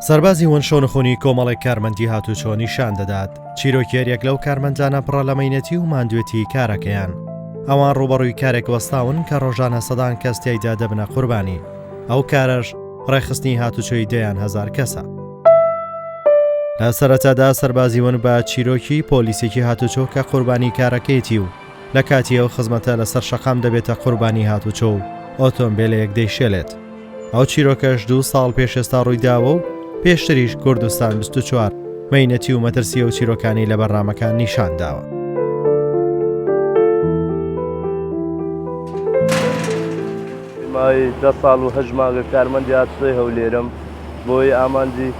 سەربازی وەنشۆنخۆنی کۆمەڵێک کارمەندی هاتوچۆ نیشان دەدات چیرۆکێریەک لەو کارمەندانە پڕە لە مەینەتی و ماندوێتی کارەکەیان. ئەوان ڕوبەڕووی کارێک وەستاون کە ڕۆژانە سەدان کەس تێیدا دەبنە قوربانی. ئەو کارەش ڕێخستنی هاتوچۆی 10,000 کەسە. لە سەرەتادا سەربازی ون بە چیرۆکی پۆلیسێکی هاتوچۆ کە قوربانی کارەکەیەتی و لە کاتی ئەو خزمەتە لەسەر شەقام دەبێتە قوربانی هاتوچۆ و ئۆتۆمبیلەیەک دەیشێلێت. ئەو چیرۆکەش 2 ساڵ پێش ئێستا ڕوویداوە و پێشتریش کوردستان 24 مەینەتی و مەترسیە و چیرۆکانی لە بەرنامەکان نیشان داوە. مای 10 ساڵ و 8 مانگە کارمەندی هاتوچۆی هەولێرم بۆی ئامانجی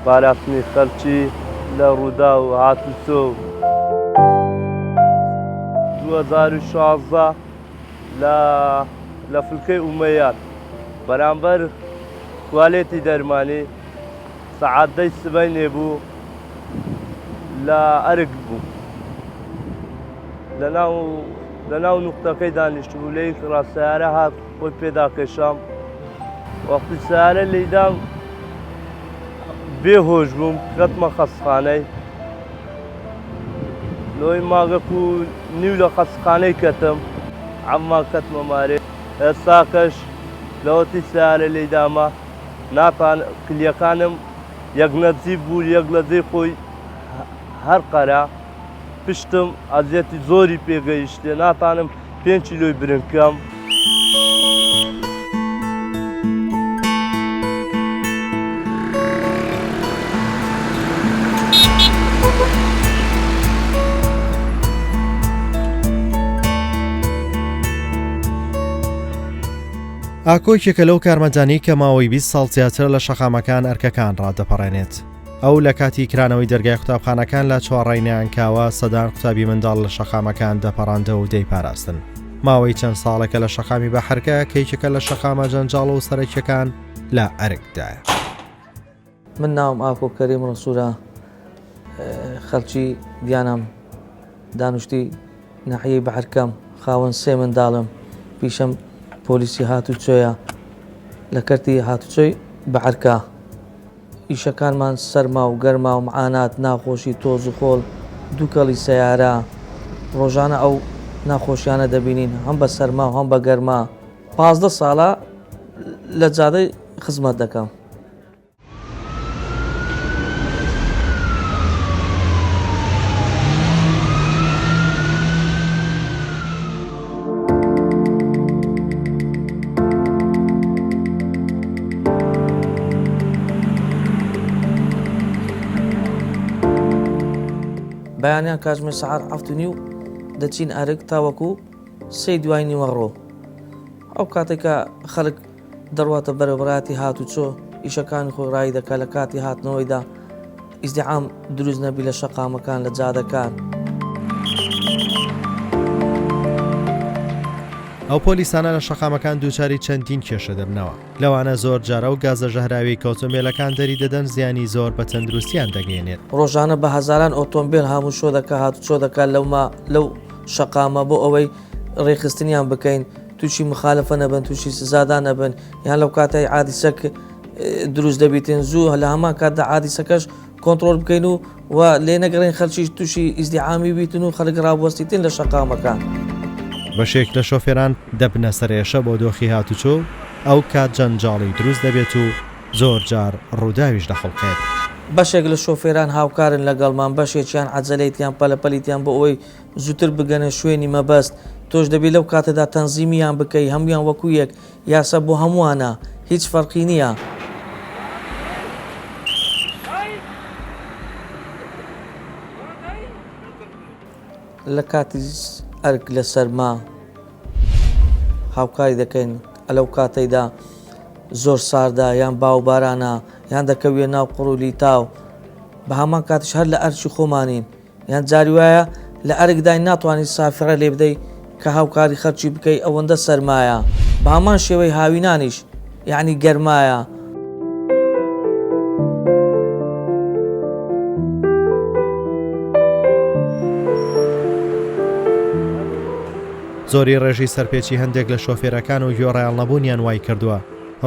پاراستنی خەڵکی لە ڕوودا و هاتوچۆ 2016 لە فلکەی ئومەیات بەرامبەر توالێتی دەرمانی سەعاتدەی سبەینێ بوو لە ئەرک بوو لەناو نوقتەکەی دانیشتبوو لەی ڕاستەیارە هات خۆی پێدا کێشام وەختی سیارە لێیدام بێهۆش بووم کەتمە خەستخانەی لۆی ماگەک و نیو لە خەستخانەی کەتم عەمما کەتمە مارێ ئێستاکەش لەوەتی سیارە لێیدامە ناتان کلیەکانم یەک نەجیب بوو یەک لە جێ خۆی هەر قەرا پشتم ئەزیەتی زۆری پێگەیشتێ ناتانم 5 کیلۆی برنکەم. ئاکۆیکێکە لەو کارمەندانی کە ماوەی 20 ساڵ زیاتر لە شەقامەکان ئەرکەکان ڕادەپەڕێنێت. ئەو لە کاتی کرانەوەی دەرگای قوتابخانەکان لە چوارڕێینیانکاوە سەدان قوتابی منداڵ لە شەقامەکان دەپەڕاندە و دەیپاراستن. ماوەی چەند ساڵێکە لە شەقامی بەحەرکە کەیکێکە لە شەقامە جەنجاڵ و سەرەکیەکان لە ئەرکدایە. من ناوم ئاکۆ کەریم ڕسوورە خەڵکی دیانم دانوشتی ناحیەی بەحەرکەم خاوەن 3 منداڵم پیشەم پۆلیسی هاتوچۆیە لە کەرتی هاتوچۆی بەحەرکە ئیشەکانمان سەرما و گەرما و معانات ناخۆشی تۆز و خۆڵ دووکەڵی سەیارە ڕۆژانە ئەو ناخۆشیانە دەبینین هەم بە سەرما و هەم بە گەرما 15 ساڵە لە جادەی خزمەت دەکەم. بەیانیان کاتژمێر سەعات 7:30 دەچین ئەرک تاوەکو 3 دوای نیوەڕۆ. ئەو کاتێکە خەڵک دەڕواتە بەرەبڕاتی هاتوچۆ ئیشەکانی خۆی ڕای دەکات لە کاتی هاتنەوەیدا ئیزدیعام دروست نەبی لە شەقامەکان لە جادەکان. ئەو پۆلیسانە لە شەقامەکان دووچاری چەندین کێشە دەبنەوە. لەوانە زۆر جارە و گازە ژەهراوی کۆتۆمبیلەکان دەری دەدەن زیانی زۆر بە تەندروستیان دەگەێنێت. ڕۆژانە بە هەزاران ئۆتۆمبیل هەموو شۆ دەکات هاتوچۆ دەکات لەو شەقامە بۆ ئەوەی ڕێخستنیان بکەین تووشی مخالفە نەبن تووشی سزادا نەبن یان لەو کاتای عادیسەک دروست دەبیتن زوو لە هەمان کاتدا عادیسەکەش کۆنتڕۆل بکەین و لێ نەگەڕین خەڵکیش تووشی ئیزدیعامی بیتن و خەڵک ڕابوەستیتن لە شەقامەکان. بەشێک لە شۆفێران دەبنە سەرێشە بۆ دۆخی هاتوچۆ ئەو کات جەنجاڵی دروست دەبێت و زۆر جار ڕووداویش دەخڵقێت. بەشێک لە شۆفێران هاوکارن لەگەڵمان بەشێکیان عەجەلەیتیان پەلەپەلیتیان بۆ ئەوەی زووتر بگەنە شوێنی مەبەست تۆش دەبێت لەو کاتەدا تەنزیمیان بکەی هەمویان وەکو یەک یاسە بۆ هەمووانە هیچ فەرقی نییە. لە کاتی ئەرک لە سەرما هاوکاری دەکەین ئەلەو کاتەیدا زۆر ساردا یان باوبارانە یان دەکەوێت ناو قڕولی تاو بە هەمان کاتش هەر لە ئەرچی خۆمانین یان جاری وایە لە ئەرکدای ناتوانانی سافرە لێ بدەیت کە هاوکاری خەرچی بکەی ئەوەندە سەرمایە بە هەمان شێوەی هاوینانیش یعنی گەرمایە. زۆری ڕێژی سەرپێچی هەندێک لە شۆفێرەکان و گوێڕایەڵ نەبوونیان وای کردووە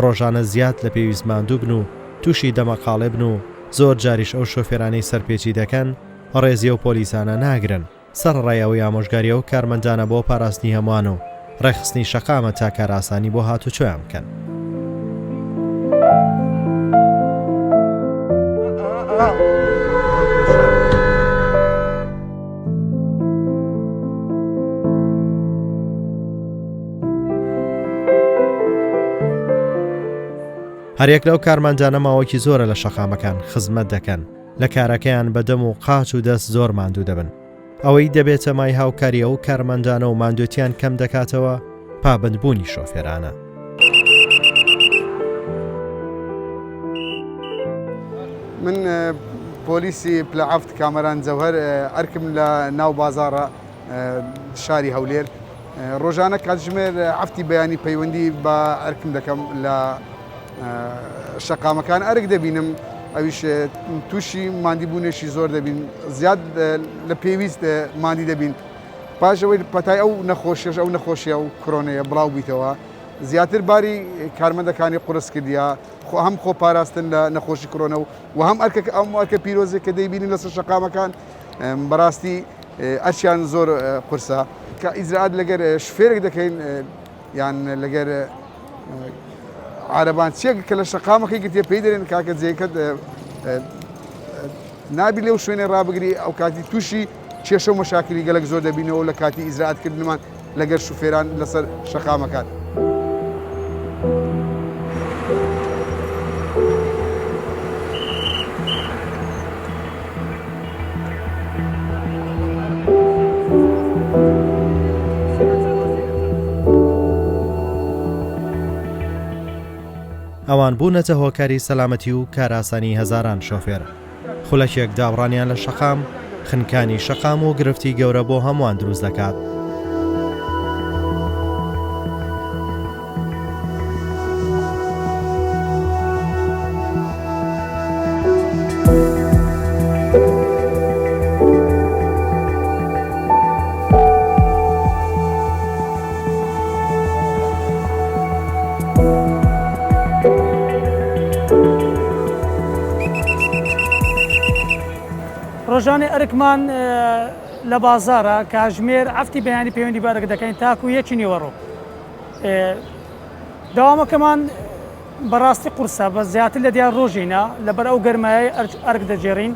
ڕۆژانە زیاد لە پێویست ماندوو بن و تووشی دەمەقاڵێ بن و زۆر جاریش ئەو شۆفێرانەی سەرپێچی دەکەن ڕێزیە و پۆلیسانە ناگرن سەرڕایەوەی ئامۆژگاریە و کارمەندانە بۆ پاراستنی هەمووان و ڕێخستنی شەقامە تا کاراسانی بۆ هاتوچۆیان بکەن. هەرێک لەو کارمەندانە ماوەکی زۆرە لە شەقامەکان خزمەت دەکەن لە کارەکەیان بەدەم و قاچ و دەست زۆر ماندوو دەبن ئەوەی دەبێتە مای هاوکاریە و کارمەندانە و ماندوێتیان کەم دەکاتەوە پابندبوونی شۆفێرانە. من پۆلیسی پلەعەفت کامەران جەوهەر ئەرکم لە ناو بازاڕە شاری هەولێر ڕۆژانە کاتژمێر ئەفتی بەیانی پەیوەندی بە ئەرکم دەکەم لە شەقامەکان ئەرک دەبینم ئەویش تووشی ماندیبوونێکی زۆر دەبین زیاد لە پێویست ماندی دەبین پاشەوەی پەتای ئەو نەخۆشیش ئەو نەخۆشیە و کۆرۆنەیە بڵاو بیتەوە زیاتر باری کارمەندەکانی قورس کردیا هەم خۆ پاراستن لە نەخۆشی کۆرۆنە و هەم ئەرکە پیرۆزێک کە دەیبینین لەسەر شەقامەکان بەڕاستی ئەرچیان زۆر قورسە کە ئیزرائات لەگەر شفێرێک دەکەین یان لەگەر عربان چێک کە لە شەقامەکەی گرتێ پێی دەرێن کاکە جێکت نابی لێو شوێنێ ڕابگری ئەو کاتی تووشی کێشە و مەشاکلی گەلک زۆر دەبینەوە لە کاتی ئیزرائاتکردنمان لەگەر شوفێران لەسەر شەقامەکان. ئەوان بوونەتە هۆکاری سەلامەتی و کاراسانی هەزاران شۆفێر خولەکێک داوڕانیان لە شەقام خنکانی شەقام و گرفتی گەورە بۆ هەمووان دروست دەکات. ڕۆژانێ ئەرکمان لە بازارە کاژمێر ئەفتی بەیانی پەیوەندی بە ئەرک دەکەین تاکو یەکی نیوەڕۆ داوامەکەمان بەڕاستی قورسە بە زیاتر لە دیار ڕۆژینە لەبەر ئەو گەرمایی ئەرک دەجێڕین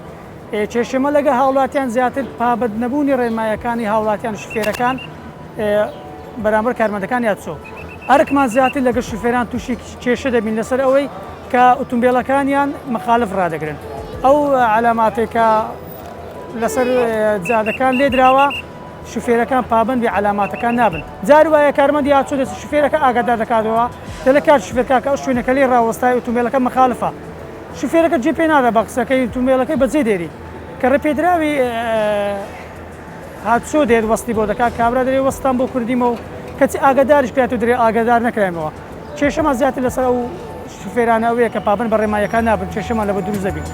کێشەمە لەگە هاوڵاتیان زیاتر پابەت نەبوونی ڕێمایەکانی هاوڵاتیان شفێرەکان بەرامبەر کارمەندەکان یاچۆ ئەرکمان زیاتر لەگە شفێران تووشی کێشە دەبین لەسەر ئەوەی کە ئۆتۆمبیلەکانیان مخالف ڕدەگرن ئەو علاماتێکە لەسەر جادەکان لێ درراوە شوفێرەکان پابند بێ علاماتەکان نابن جار وایە کارمەندی هاتچۆ دەست شوفێرەکە ئاگادار دەکاتەوە دەلە کات شوفێرکە ئەو شوێنەکە لێ ڕاوەستای ئۆتۆمبیلەکە مخالفە شوفێرەکە جێ پێ نادە بە قسەکەی ئۆتۆمبیلەکەی بەجێ دێری کە ڕێپێدراوی هاتچۆ دێت وەستی بۆ دەکات کابرا دەرێ وەستان بۆ کوردیمەوە کەچی ئاگاداریش کرێت و درێ ئاگادار نەکراینەوە کێشەمە زیاتر لەسەر ئەو شوفێرانە ئەوەیە کە پابند بە ڕێمایەکان نابن کێشەمان لە بە دروست دەبین.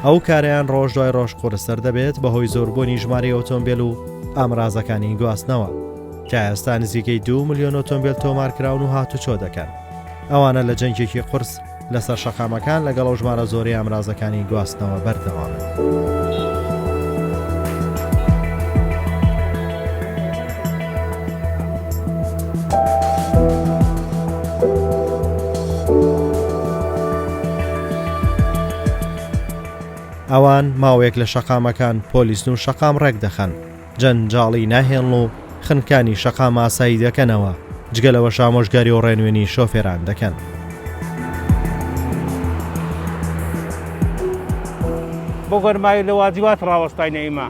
ئەو کاریان ڕۆژ دوای ڕۆژ قورسەر دەبێت بەهۆی زۆربوونی ژماری ئۆتۆمبیل و ئامرازەکانی گواستنەوە کە ئێستا نزیکەی 2 ملیۆن ئۆتۆمبیل تۆمارکراون و هاتوچۆ دەکەن ئەوانە لە جەنگێکی قورس لەسەر شەقامەکان لەگەڵ ئەو ژمارە زۆری ئامرازەکانی گواستنەوە بەردەوامن. ئەوان ماوەیەک لە شەقامەکان پۆلیسن و شەقام ڕێک دەخەن جەنجاڵی ناهێڵن و خنکانی شەقام ئاسایی دەکەنەوە جگەلەوە شامۆژگاری و ڕێنوێنی شۆفێران دەکەن. بۆ گەرمایی لە واجبات ڕاوەستاینە ئێمە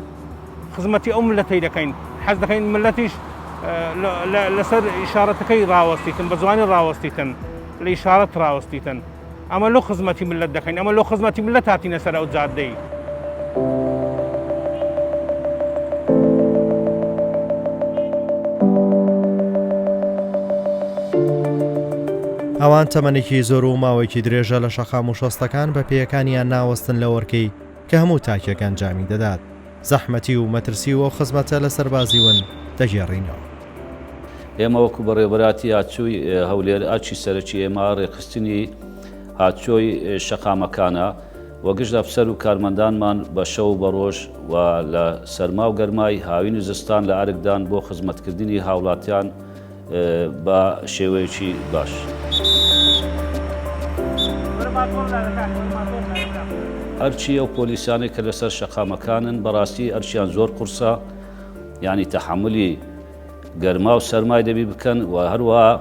خزمەتی ئەو ملەتەی دەکەین حەز دەکەین ملەتیش لەسەر ئیشارەتەکەی ڕاوەستیتن بە زوانی ڕاوەستیتن لە ئیشارەت ڕاوەستیتن ئەمە لۆ خزمەتی ملت دەکەین ئەمە لۆ خزمەتی ملت هاتینە سەر ئەو جادەی. ئەوان تەمەنێکی زۆر و ماوەیەکی درێژە لە شەقام و شۆستەکان بە پێیەکانیان ناوەستن لە وەرکەی کە هەموو تاکیەکان جامی دەدات زەحمەتی و مەترسی و خزمەتە لە سەربازی ون دەگێڕینەوە. ئێمە وەکو بەڕێبەراتی هاتچووی هەولێر ئاچی سەرەکی ئێمە ڕێخستنی هاتچۆی شەقامەکانە وەگشت ئەفسەر و کارمەندانمان بە شەو بە ڕۆژ و لە سەرما و گەرمای هاوین و زستان لە ئارکدان بۆ خزمەتکردنی هاوڵاتیان بە شێوەیەکی باش. ئەرچی ئەو پۆلیسانێک کە لەسەر شەقامەکانن بەڕاستی ئەرچیان زۆر قورسە، یعنی تەحملی گەرما و سەرمای دەبی بکەن و هەروەها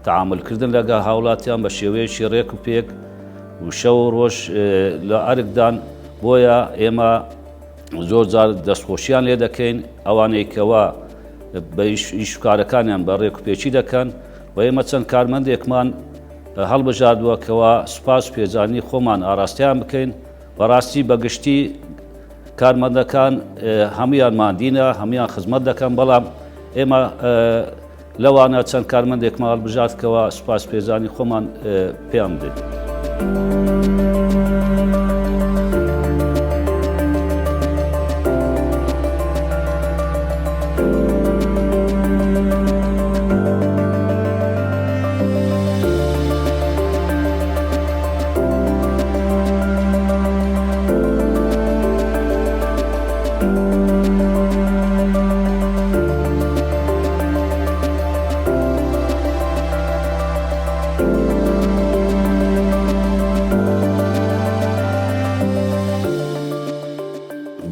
تەعاملکردن لەگە هاوڵاتیان بە شێوەیەکی ڕێک و پێک و شەو و ڕۆژ لە ئەرکدان. بۆیە ئێمە زۆر جار دەستخۆشیان لێ دەکەین ئەوانەیەکەوە بە ئیشکارەکانیان بە ڕێک و پێچی دەکەن و ئێمە چەند کارمەندێکمان هەڵبژاردووە کەوا سوپاس و پێزانی خۆمان ئاراستیان بکەین. بەڕاستی بەگشتی کارمەندەکان هەمویان مادینە، هەمویان خزمەت دەکەن، بەڵام ئێمە لەوانە چەند کارمەندێکمان هەڵبژاردکەوە سوپاس پێزانی خۆمان پێیان بدەین.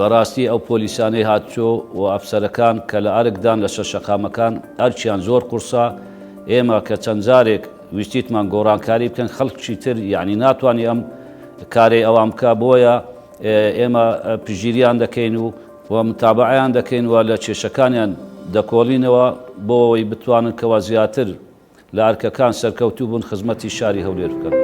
بەڕاستی ئەو پۆلیسانەی هاتچۆ و ئەفسەرەکان کە لە ئەرکدان لە شەقامەکان ئەرچیان زۆر قورسە. ئێمە کە چەند جارێک ویستیتمان گۆڕانکاری بکەن خەڵکی تر یعنی ناتوانانی ئەم کارێ ئەوان بکە، بۆیە ئێمە پژگیریان دەکەین و متابعیان دەکەین و لە کێشەکانیان دەکۆڵینەوە بۆ ئەوەی بتوانن کەوا زیاتر لە ئەرکەکان سەرکەوتوو بوون خزمەتی شاری هەولێر بکەن.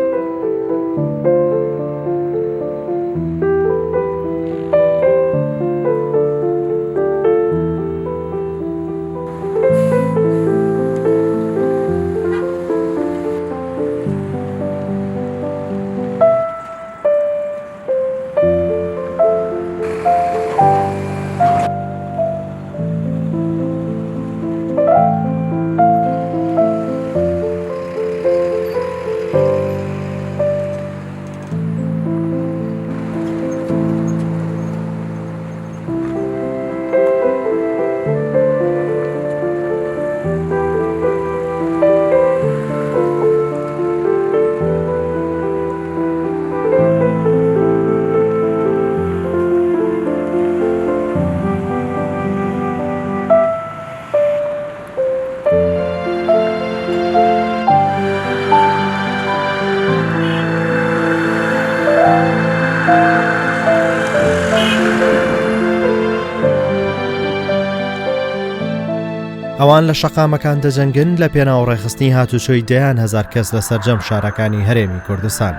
ئەوان لە شەقامەکان دەجەنگن لە پێناو ڕێخستنی هاتوچۆی دەیان هەزار کەس لە سەرجەم شارەکانی هەرێمی کوردستان.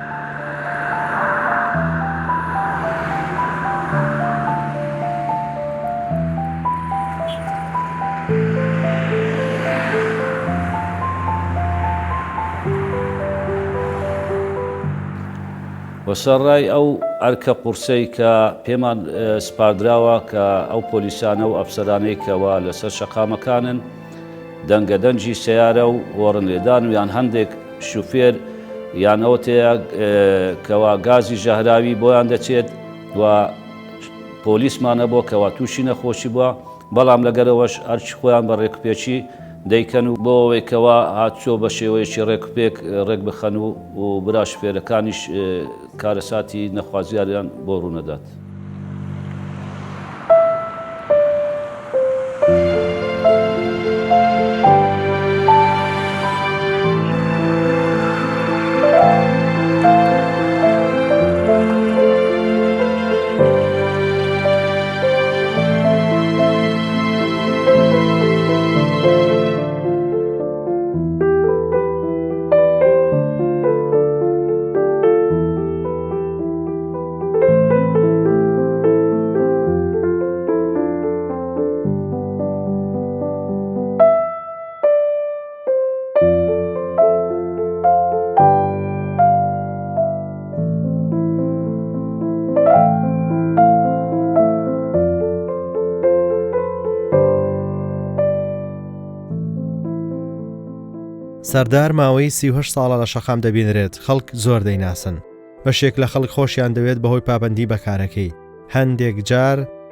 وەسەرڕای ئەو ئەرکە قورسەی کە پێمان سپاردراوە کە ئەو پۆلیسانە و ئەفسەرانەی کەوا لەسەر شەقامەکانن دەنگە دەنجی سیارە و وەڕن لێدان و یان هەندێک شوفێر یان ئەوە تەیە کەوا گازی ژەهراوی بۆیان دەچێت و پۆلیسمانە بۆ کەوا تووشی نەخۆشی بووە، بەڵام لەگەرەوەش ئەرچی خۆیان بە ڕێکپێکی دەیکەن و بۆ ئەوەیەکەوە هاتچۆ بە شێوەیەکی ڕێکپێک ڕێک بخەن و برا شوفێرەکانیش کارەساتی نەخوازیاریان بۆ ڕوونەدات. سەردار ماوەی 38 ساڵە لە شەقام دەبینرێت خەڵک زۆر دەیناسن بەشێک لە خەڵک خۆشیان دەوێت بەهۆی پابندی بەکارەکەی هەندێک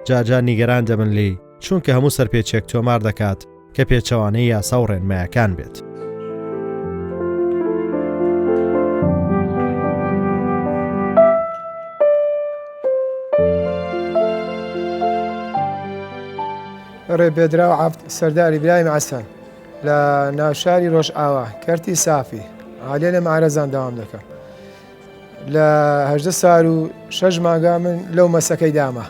جار نیگەران دەبن لی چونکە هەموو سەرپێچێک تۆمار دەکات کە پێچەوانەی یاسا و ڕێنمایەکان بێت. ڕێبێدرا و سەرداری برای عەسان لە ناوشاری ڕۆژئاوا کەرتی سافی عالێ لە معرەزان داوام دەکەم لە 18 سال و 6 مانگا من لەو مەسەکەی داما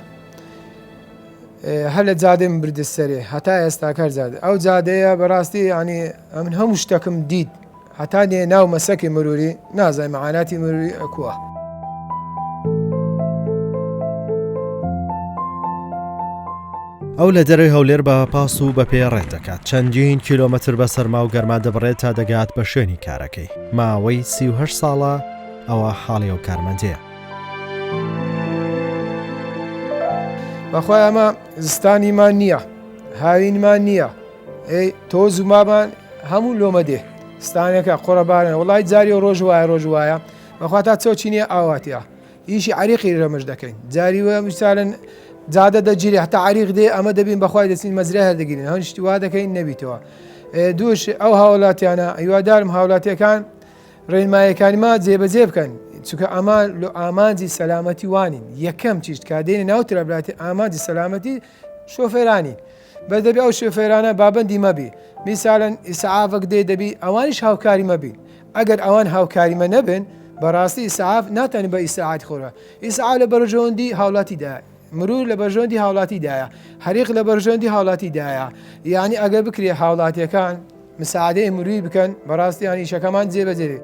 هەر لە جادێ من بردە سەرێ هەتا ئێستا کار جادە ئەو جادەیە بەڕاستی ینی من هەموو شتەکەم دیت هەتا نێ ناو مەسەکی مروری نازای مەعاناتی مروری ئەکووە. ئەو لە دەروی هەولێر بە پاس و بە پێ ڕێت دەکات چەندین کیلۆمەتر بە سەرما و گەرما دەبڕێت تا دەگات بە شوێنی کارەکەی ماوەی 38 ساڵە ئەوە حاڵی ئەو کارمەندەیە. بەخوای ئەمە زستانیمان نییە هاوینمان نییە تۆ زومامان هەموو لۆمە دێ ستانەکە قۆڕەبارن وڵای جاری و ڕۆژ وایە بەخوا تا چۆچی نییە ئاواتیە ئیشی عریقی ڕەمەش دەکەین جاریوە میسالن جادە دەگیری هەتا عریق دێ ئەمە دەبین بەخوای دەچین مەزرە هەردەگیرین هەن شتی وا دەکەین نەبیتەوە دووش ئەو هاوڵاتیانە هیوادارم هاوڵاتیەکان ڕێنمایەکانیما جێبەجێ بکەن چونکە ئەمە ئامانجی سەلامەتی وانین یەکەم چیت کادێنە ناو ترابلاتی ئامانجی سەلامەتی شۆفێرانی بەس دەبی ئەو شۆفێرانە بابندی مەبی میساڵەن ئیسعافەک دێ دەبی ئەوانیش هاوکاری مەبی ئەگەر ئەوان هاوکاریمە نەبن بەڕاستی ئیسعاف ناتوانین بە ئیسعات خۆرە ئیسعاف لە بەرژەوەندی هاوڵاتیدایە مرور لە بەرژەوەندی هاوڵاتیدایە هەریق لە بەرژەوەندی هاوڵاتیدایە یعنی ئەگەر بکرێ هاوڵاتیەکان مساعدەی مروری بکەن بەڕاستی یانی ئیشەکەمان جێبەجێ.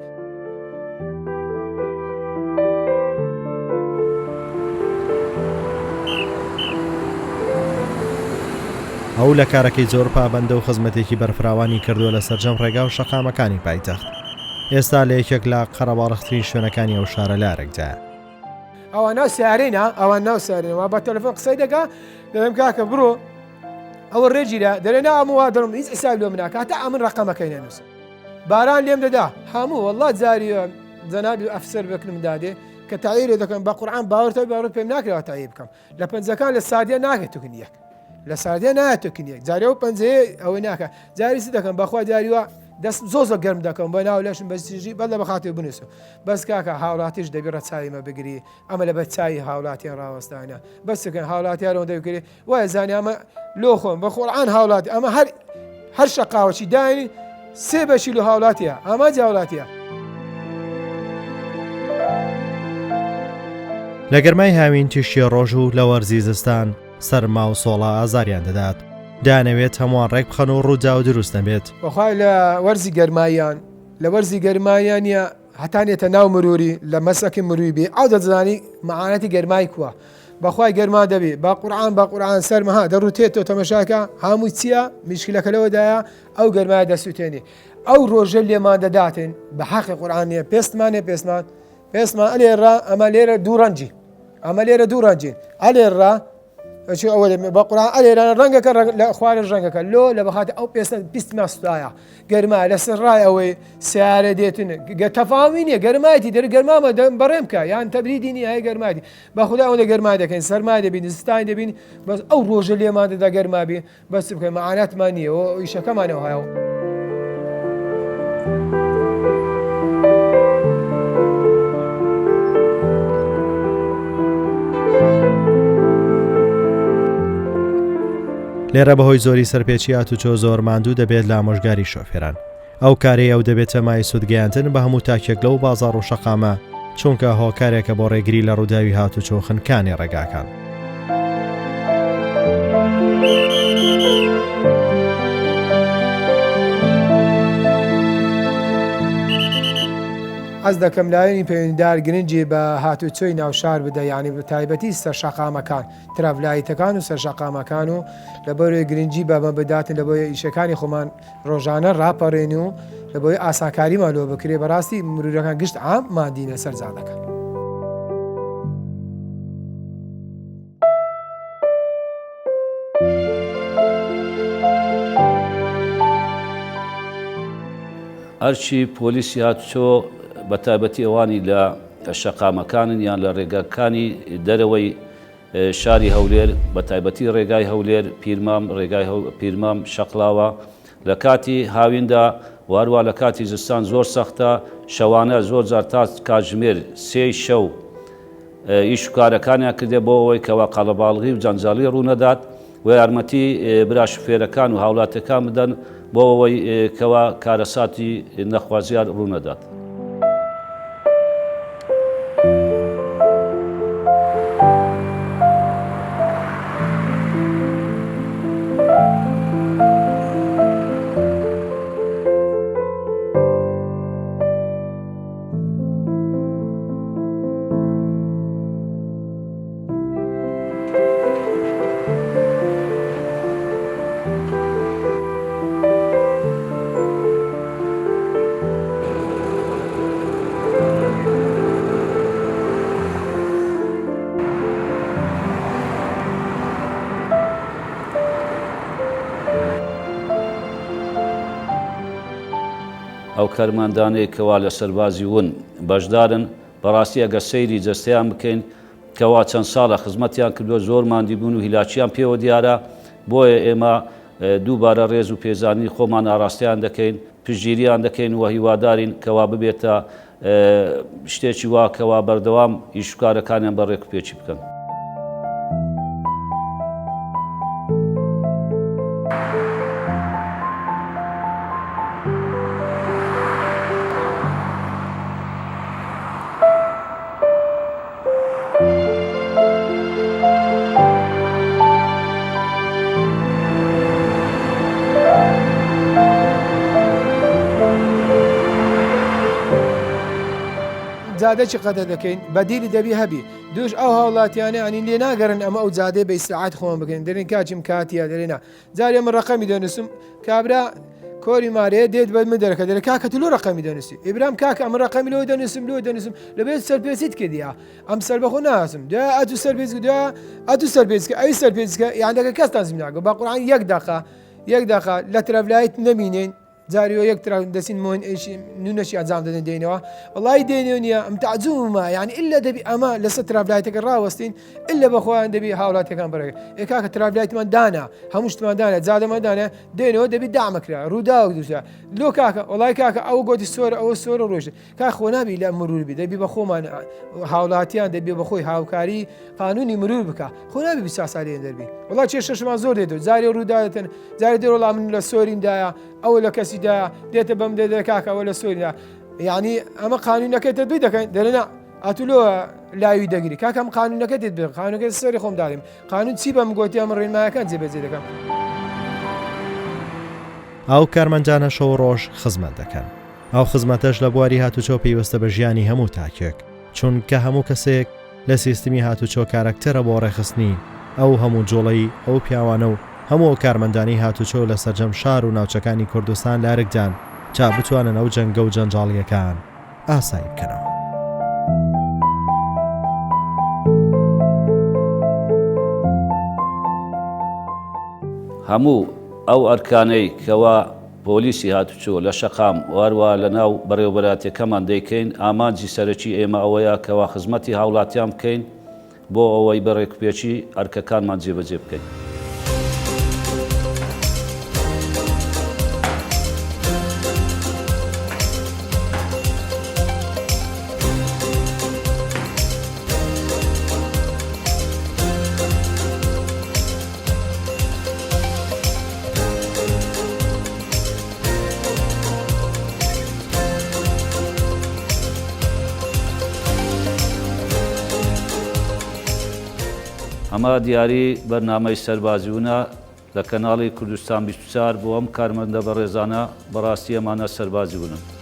ئەو لە کارەکەی زۆر پابەندە و خزمەتێکی بەرفراوانی کردووە لە سەرجەم ڕێگا و شەقامەکانی پایتەخت ئێستا لە یەکێک لە قەرەباڵغترین شوێنەکانی ئەو شارە لارێکدایە. ئەوە ناو سیارێنە ئەوان ناو سیارێنەوە بە تەلەفۆن قسەی دەکا دەڵێم کاکە بڕۆ ئەوە ڕێگیرە دەرێنا ئەمەوە دەڕم هیچ ئیسا لۆ مناکە هەتا ئەمن ڕقەمەکەی نەنووسم باران لێم دەدا هەموو وەڵڵا جاریە جەنابی ئەفسەر بکرم دادێ کە تاییرێ دەکەم بە قورئان باوەڕتە باوەڕ پێم ناکرێت تاییر بکەم لە پەنجەکان لە سادیە ناکێت توکنیەک لە سادیە نایەت توکنیەک جارێ و پەنجەیە ئەوەی ناکە جاریسی دەکەم بەخوا جاریوە دەست زۆ گەرم دەکەم بە ناو لەشم بەسیژی بەڵە بەخاتێ بنووسم بەس کاکە هاوڵاتیش دەبی ڕەچاویمە بگری ئەمە لە بە چای هاوڵاتیان ڕاوەستانە بەسەکەن هاوڵاتیانەوە دەبکرێ وایە زانی ئەمە لۆ خۆم بە قورئان هاوڵاتی ئەمە هەر شەقاوەچی داینی سێ بەشی لە هاوڵاتیە ئەمە جاوڵاتیە. لە گەرمای هاوین تیشی ڕۆژ و لە وەرزی زستان سەرما و سۆڵا ئازاریان دەدات دانەوێت هەمووان ڕێک بخەن و ڕوودا و دروست نەبێت. بەخوای لە وەرزی گەرماییان لە وەرزی گەرماییانە هەتانێتە ناو مروری لە مەسەکی مروری بێ ئەو دەزانی مەعانەتی گەرمای کووە بەخوای گەرما دەبێ با قورئان سەرمەها دەڕوتێتەوە تەمەشاکە هەمووی چییە میشکلەکەلەوەدایە ئەو گەرمای دەسووتێنێ ئەو ڕۆژە لێمان دەداتن بە حەقی قورئانیە پێستمانێ پێستمان ئەلێڕا ئەمە لێرە دوو ڕەنجین ئەلێڕا ئەوە بە قورئان ئەلێرە ڕەنگەکە لە خوارە ڕەنگەکە لۆ لە بەخاتە ئەو پیستمە سوتایە گەرما لەسەر ڕای ئەوەی سیارە دێتن تەفاوی نییە گەرمایەتی دەرگەرمامە بەڕێم بکە یان تەبریدی نیە هەیە گەرمایەتی بەخدا ئەوە گەرما دەکەین سەرمای دەبین زستانی دەبین بەس ئەو ڕۆژە لێمان دەدا گەرمابی بەس بکەین مەعاناتمان نییە و ئیشەکەمانەوە هەیە. لێرە بەهۆی زۆری سەرپێچی هاتوچۆ زۆر ماندوو دەبێت لە ئامۆژگاری شۆفێران ئەو کارەی ئەو دەبێتە مای سوودگەیاندن بە هەموو تاکێک لەو بازاڕ و شەقامە چونکە هۆکارێکە بۆ ڕێگری لە ڕووداوی هاتوچۆ خنکانی ڕێگاکان. ئەس دەکەم لایەنی پەیوەندیدار گرنگی بە هاتوچۆی ناوشار بدە یعنی بە تایبەتی سەرشەقامەکان ترافلایتەکان و سەرشەقامەکان و لە بەروی گرنگی بەمە بداتن لە بۆیە ئیشەکانی خۆمان ڕۆژانە ڕاپەڕێن و لە بۆی ئاسانکاریمان لۆ بکرێ بەڕاستی مرورەکان گشت عام مادینە سەرجادەکان. ئەرچی پۆلیسی هاتوچۆ بە تایبەتی ئەوانی لە شەقامەکانن یان لە ڕێگاکانی دەرەوەی شاری هەولێر بە تایبەتی ڕێگای هەولێر پیرمام شەقلاوە لە کاتی هاویندا وارووا لە کاتی زستان زۆر سەختە شەوانە زۆر جار تا کاتژمێر سێی شەو ئیش و کارەکانیان کردێ بۆ ئەوەی کەوا قەڵەباڵغی و جەنجاڵی ڕوونەدات و یارمەتی برا شوفێرەکان و هاوڵاتەکان بدەن بۆ ئەوەی کەوا کارەساتی نەخوازیار ڕوونەدات. ئەو کەرماندانەی کەوا لە سەربازی ون بەشدارن بەڕاستی ئەگە سەیری جەستەیان بکەین کەوا چەند ساڵە خزمەتیان کردووە زۆر ماندی بوون و هیلاچیان پێوە دیارە بۆیە ئێمە دووبارە ڕێز و پێزانی خۆمان ئاراستیان دەکەین پشتگیریان دەکەین و هیوادارین کەوا ببێتە شتێکی وا کەوا بەردەوام ئیشکارەکانیان بە ڕێک و پێچی بکەن. زادە چی قەدە دەکەین بەدیلی دەبی هەبی دوش ئەو هاوڵاتیانە ئەنین لێ ناگەرن ئەمە ئەو جادێ بە ئیسراحەت خۆم بکەین دەرێن کاچیم کاتیە دەرێنا جارێ من ڕقەمی دەنووسم کابرا کۆری مارەیە دێت بە من دەرەکە دەرە کاکە تلو ڕقەمی دەنووسی ئیبرام کاکە ئەمە ڕقەمی لەوە دەنووسم لەبێت سەرپێچیت کردیا ئەم سەر بەخۆ ناسم دا ئەتو سەرپێچ دا ئەتو سەرپێچکە ئەوی سەرپێچکە یان دەکە کەستان زم ناگە بە قورعان یەک داقا لە ترەڤلایت نەبینێن زاریۆ یەک دەسین نونەشی ئەنجام دەدەن دێنەوە وڵی دێنێ نییە ئەم تعجومە یعنی ئللا دەبی ئەمە لەسەر ترافلایتەکە ڕاوەستین ئللا بەخۆیان دەبی هاوڵاتەکان بەڕێگە کاکە ترافلایتمان دانا هەموو شتمان دانا جادەمەدانە دێنەوە دەبی دامەکرا ڕوودا و دووسە لۆ کاکە وڵی کاکە ئەو گۆتی سۆرە ئەوە سۆرە ڕۆژە کا خۆ نابی لە مروربی دەبی بە خۆمان هاوڵاتیان دەبی بەخۆی هاوکاری قانونی مرور بکە خۆ نابی 20 ساڵیان دەبی وڵات چێشەشمان زۆر دێت زاری ڕوودادەتەن زاری دێوەڵام من لە سۆریندایە ئەوە لە کەسیدا دێتە بەم دێ کاکەەوە لە سۆریدا یعنی ئەمە قانونەکەیتە دوی دەکەین دەرەنا ئەتولۆ لاوی دەگیری کاکەم قانونەکە دێت بێ قانونەکە سەری خۆم داریم قانون چی بەم گوتی ئەمە ڕێنمایەکان جێبەجێ دەکەم. ئەو کارمەنجانە شەو ڕۆژ خزمەت دەکەن ئەو خزمەتەش لە بواری هاتوچۆ پێیوەستە بە ژیانی هەموو تاکێک چونکە هەموو کەسێک لە سیستمی هاتوچۆ کارکتەرە بۆ ڕێخستنی ئەو هەموو جۆڵەی ئەو پیاوانە و هەموو کارمەندانی هاتوچۆ لە سەرجەم شار و ناوچەکانی کوردستان لارگدان تا بتوانن ئەو جەنگە و جەنجاڵیەکان ئاسایی بکەنەوە. هەموو ئەو ئەرکانەی کەوا پۆلیسی هاتوچۆ لە شەقام واروە لە ناو بەڕێوەبەراتەکەمان دەیکەین ئامانجی سەرەکی ئێمە ئەوەیە کەوا خزمەتی هاوڵاتیان بکەین بۆ ئەوەی بەڕێکوپێکی ئەرکەکانمان جێبەجێ بکەین. ئەمە دیاری بەرنامەی سەربازیونە لە کەناڵی کوردستان 24 بۆ ئەم کارمەندە بەڕێزانە بەڕاستی ئەمانە سەربازی بوون.